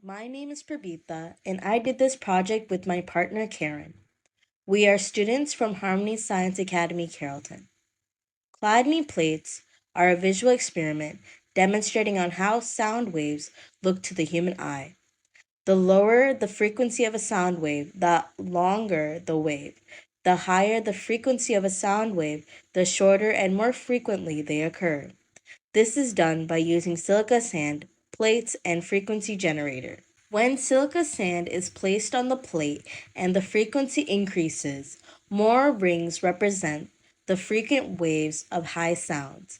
My name is Prabitha, and I did this project with my partner Karen. We are students from Harmony Science Academy, Carrollton. Chladni plates are a visual experiment demonstrating on how sound waves look to the human eye. The lower the frequency of a sound wave, the longer the wave. The higher the frequency of a sound wave, the shorter and more frequently they occur. This is done by using silica sand, plates, and frequency generator. When silica sand is placed on the plate and the frequency increases, more rings represent the frequent waves of high sounds.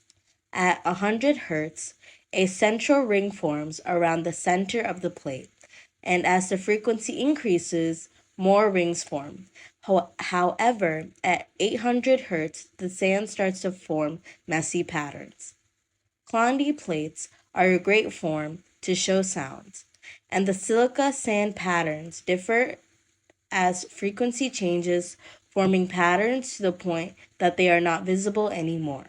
At 100 Hz, a central ring forms around the center of the plate, and as the frequency increases, more rings form. However, at 800 Hz, the sand starts to form messy patterns. Chladni plates are a great form to show sounds, and the silica sand patterns differ as frequency changes, forming patterns to the point that they are not visible anymore.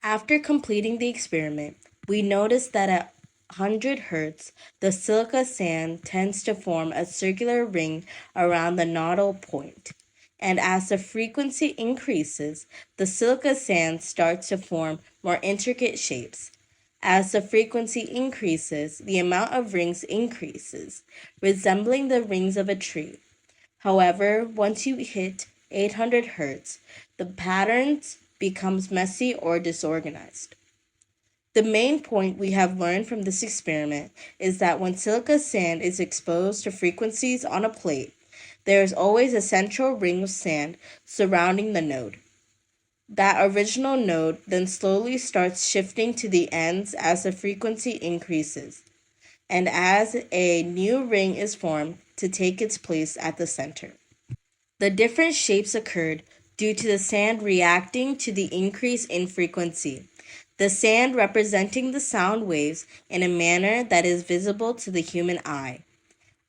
After completing the experiment, we noticed that at 100 Hz, the silica sand tends to form a circular ring around the nodal point. And as the frequency increases, the silica sand starts to form more intricate shapes. As the frequency increases, the amount of rings increases, resembling the rings of a tree. However, once you hit 800 Hz, the patterns becomes messy or disorganized. The main point we have learned from this experiment is that when silica sand is exposed to frequencies on a plate, there is always a central ring of sand surrounding the node. That original node then slowly starts shifting to the ends as the frequency increases, and as a new ring is formed to take its place at the center. The different shapes occurred due to the sand reacting to the increase in frequency, the sand representing the sound waves in a manner that is visible to the human eye.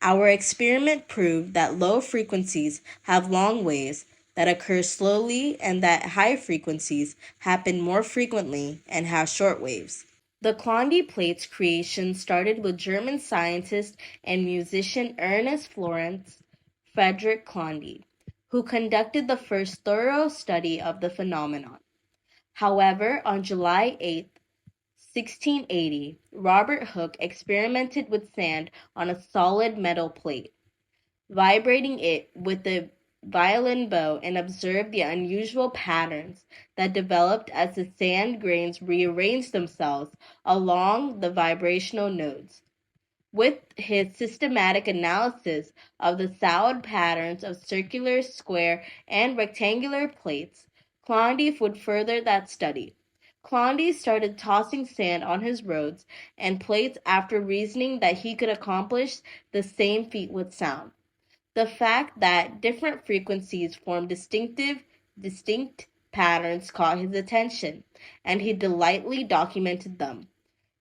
Our experiment proved that low frequencies have long waves that occur slowly and that high frequencies happen more frequently and have short waves. The Chladni plates creation started with German scientist and musician Ernest Florenz Frederick Chladni, who conducted the first thorough study of the phenomenon. However, on July 8, 1680, Robert Hooke experimented with sand on a solid metal plate, vibrating it with a violin bow, and observed the unusual patterns that developed as the sand grains rearranged themselves along the vibrational nodes. With his systematic analysis of the sound patterns of circular, square, and rectangular plates, Chladni would further that study. Chladni started tossing sand on his rods and plates after reasoning that he could accomplish the same feat with sound. The fact that different frequencies form distinct patterns caught his attention, and he delightfully documented them.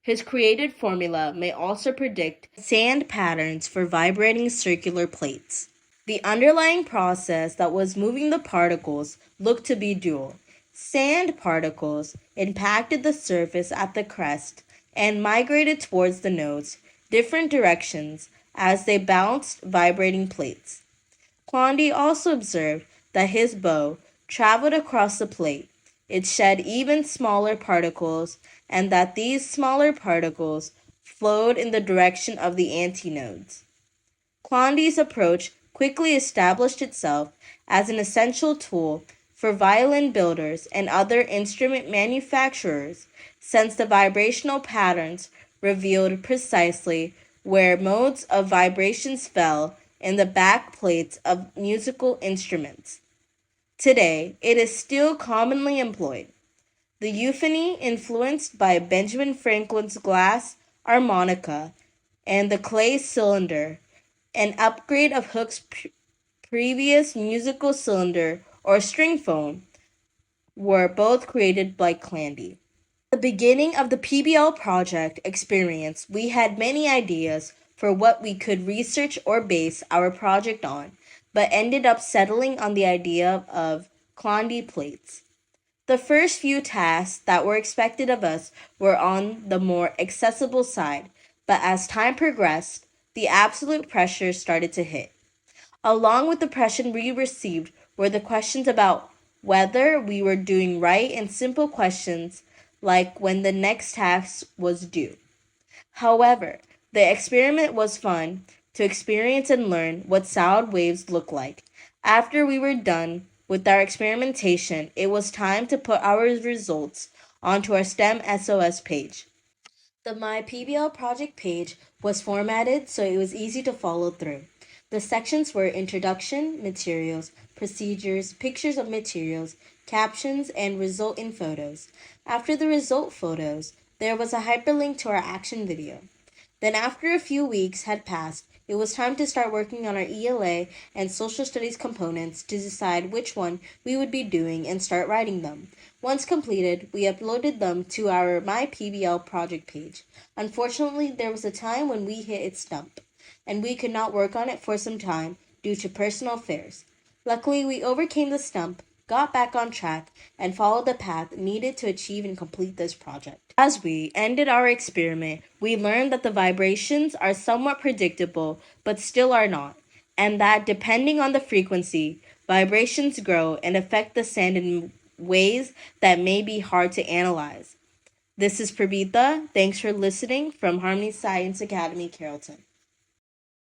His created formula may also predict sand patterns for vibrating circular plates. The underlying process that was moving the particles looked to be dual. Sand particles impacted the surface at the crest and migrated towards the nodes, different directions, as they bounced vibrating plates. Chladni also observed that his bow traveled across the plate. It shed even smaller particles, and that these smaller particles flowed in the direction of the antinodes. Chladni's approach quickly established itself as an essential tool for violin builders and other instrument manufacturers, since the vibrational patterns revealed precisely where modes of vibrations fell in the back plates of musical instruments. Today, it is still commonly employed. The euphony, influenced by Benjamin Franklin's glass harmonica and the clay cylinder, an upgrade of Hooke's previous musical cylinder or string phone, were both created by Chladni. At the beginning of the PBL project experience, we had many ideas for what we could research or base our project on, but ended up settling on the idea of Chladni plates. The first few tasks that were expected of us were on the more accessible side, but as time progressed, the absolute pressure started to hit. Along with the pressure we received were the questions about whether we were doing right and simple questions like when the next task was due. However, the experiment was fun to experience and learn what sound waves look like. After we were done with our experimentation, it was time to put our results onto our STEM SOS page. The My PBL project page was formatted so it was easy to follow through. The sections were introduction, materials, procedures, pictures of materials, captions, and result in photos. After the result photos, there was a hyperlink to our action video. Then, after a few weeks had passed, it was time to start working on our ELA and social studies components to decide which one we would be doing and start writing them. Once completed, we uploaded them to our My PBL project page. Unfortunately, there was a time when we hit its stump, and we could not work on it for some time due to personal affairs. Luckily, we overcame the stump, got back on track, and followed the path needed to achieve and complete this project. As we ended our experiment, we learned that the vibrations are somewhat predictable, but still are not, and that depending on the frequency, vibrations grow and affect the sand in ways that may be hard to analyze. This is Prabitha. Thanks for listening from Harmony Science Academy, Carrollton.